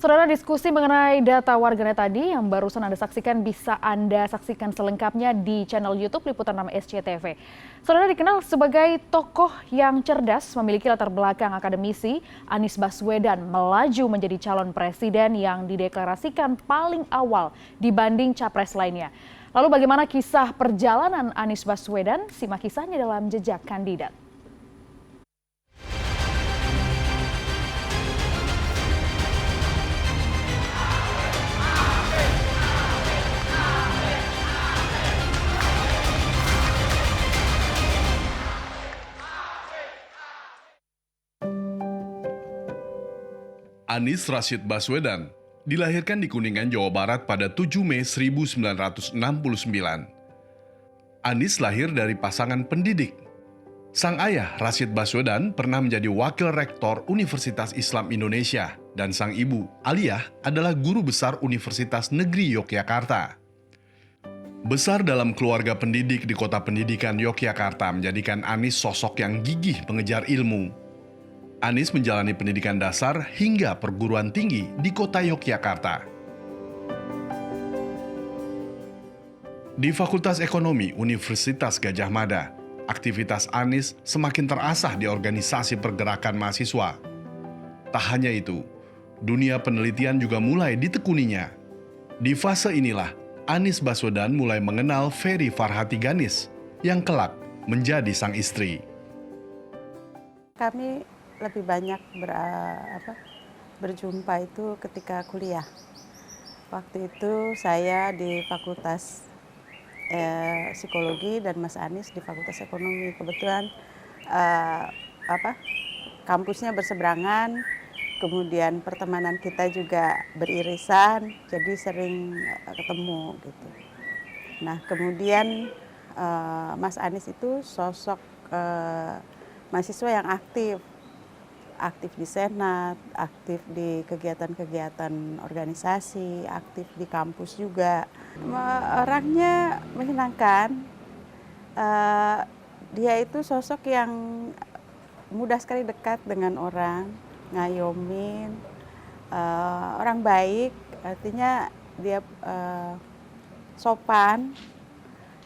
Saudara, diskusi mengenai data warganet tadi yang barusan Anda saksikan bisa Anda saksikan selengkapnya di channel YouTube Liputan 6 SCTV. Saudara, dikenal sebagai tokoh yang cerdas, memiliki latar belakang akademisi, Anies Baswedan melaju menjadi calon presiden yang dideklarasikan paling awal dibanding capres lainnya. Lalu bagaimana kisah perjalanan Anies Baswedan? Simak kisahnya dalam Jejak Kandidat. Anies Rashid Baswedan dilahirkan di Kuningan, Jawa Barat pada 7 Mei 1969. Anies lahir dari pasangan pendidik. Sang ayah, Rashid Baswedan, pernah menjadi wakil rektor Universitas Islam Indonesia, dan sang ibu, Aliyah, adalah guru besar Universitas Negeri Yogyakarta. Besar dalam keluarga pendidik di kota pendidikan Yogyakarta menjadikan Anies sosok yang gigih mengejar ilmu. Anies menjalani pendidikan dasar hingga perguruan tinggi di kota Yogyakarta. Di Fakultas Ekonomi Universitas Gadjah Mada, aktivitas Anies semakin terasah di organisasi pergerakan mahasiswa. Tak hanya itu, dunia penelitian juga mulai ditekuninya. Di fase inilah, Anies Baswedan mulai mengenal Ferry Farhati Ganis, yang kelak menjadi sang istri. Kami lebih banyak berjumpa itu ketika kuliah. Waktu itu saya di Fakultas Psikologi dan Mas Anies di Fakultas Ekonomi. Kebetulan kampusnya berseberangan, kemudian pertemanan kita juga beririsan, jadi sering ketemu gitu. Nah, kemudian Mas Anies itu sosok mahasiswa yang aktif di Senat, aktif di kegiatan-kegiatan organisasi, aktif di kampus juga. Orangnya menyenangkan, dia itu sosok yang mudah sekali dekat dengan orang, ngayomin, orang baik, artinya dia sopan,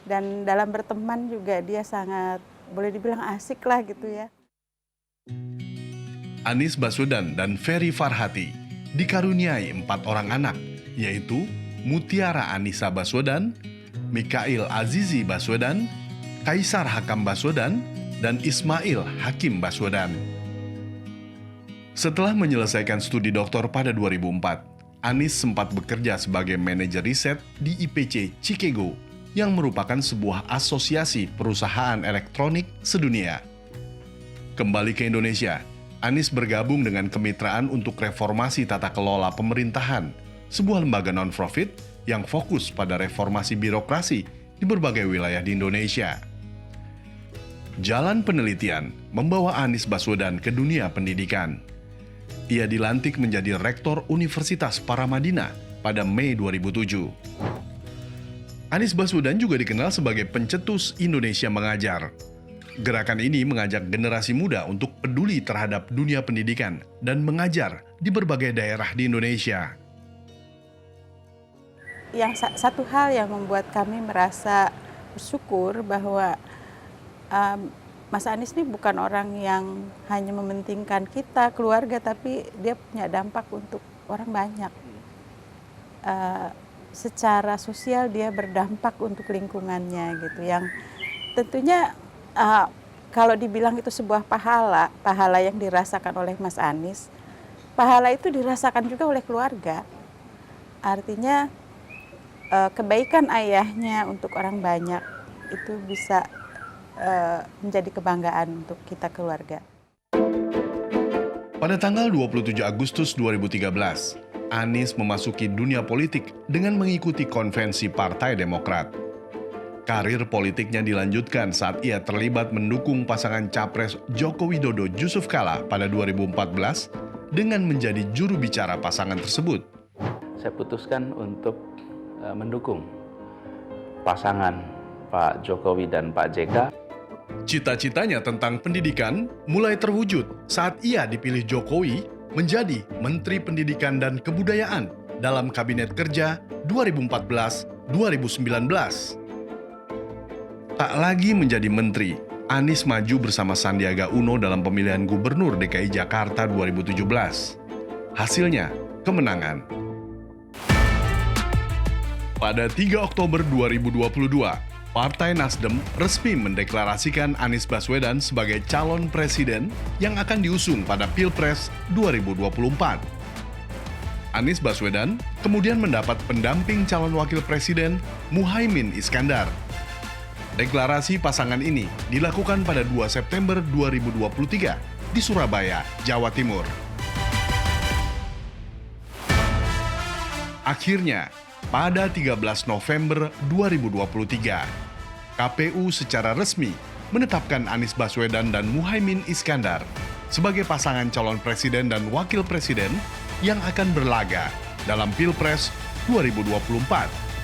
dan dalam berteman juga dia sangat, boleh dibilang asik lah gitu ya. Anies Baswedan dan Ferry Farhati dikaruniai 4 orang anak, yaitu Mutiara Anissa Baswedan, Mikail Azizi Baswedan, Kaisar Hakam Baswedan, dan Ismail Hakim Baswedan. Setelah menyelesaikan studi doktor pada 2004, Anies sempat bekerja sebagai manajer riset di IPC Chicago, yang merupakan sebuah asosiasi perusahaan elektronik sedunia. Kembali ke Indonesia, Anies bergabung dengan Kemitraan untuk Reformasi Tata Kelola Pemerintahan, sebuah lembaga non-profit yang fokus pada reformasi birokrasi di berbagai wilayah di Indonesia. Jalan penelitian membawa Anies Baswedan ke dunia pendidikan. Ia dilantik menjadi Rektor Universitas Paramadina pada Mei 2007. Anies Baswedan juga dikenal sebagai pencetus Indonesia Mengajar. Gerakan ini mengajak generasi muda untuk peduli terhadap dunia pendidikan dan mengajar di berbagai daerah di Indonesia. Yang satu hal yang membuat kami merasa bersyukur bahwa Mas Anies ini bukan orang yang hanya mementingkan kita, keluarga, tapi dia punya dampak untuk orang banyak. Secara sosial dia berdampak untuk lingkungannya gitu, yang tentunya kalau dibilang itu sebuah pahala yang dirasakan oleh Mas Anies, pahala itu dirasakan juga oleh keluarga. Artinya kebaikan ayahnya untuk orang banyak itu bisa menjadi kebanggaan untuk kita keluarga. Pada tanggal 27 Agustus 2013, Anies memasuki dunia politik dengan mengikuti konvensi Partai Demokrat. Karir politiknya dilanjutkan saat ia terlibat mendukung pasangan Capres Joko Widodo Yusuf Kala pada 2014 dengan menjadi juru bicara pasangan tersebut. Saya putuskan untuk mendukung pasangan Pak Jokowi dan Pak JK. Cita-citanya tentang pendidikan mulai terwujud saat ia dipilih Jokowi menjadi Menteri Pendidikan dan Kebudayaan dalam Kabinet Kerja 2014-2019. Tak lagi menjadi menteri, Anies maju bersama Sandiaga Uno dalam pemilihan Gubernur DKI Jakarta 2017. Hasilnya, kemenangan. Pada 3 Oktober 2022, Partai Nasdem resmi mendeklarasikan Anies Baswedan sebagai calon presiden yang akan diusung pada Pilpres 2024. Anies Baswedan kemudian mendapat pendamping calon wakil presiden Muhaimin Iskandar. Deklarasi pasangan ini dilakukan pada 2 September 2023 di Surabaya, Jawa Timur. Akhirnya, pada 13 November 2023, KPU secara resmi menetapkan Anies Baswedan dan Muhaimin Iskandar sebagai pasangan calon presiden dan wakil presiden yang akan berlaga dalam Pilpres 2024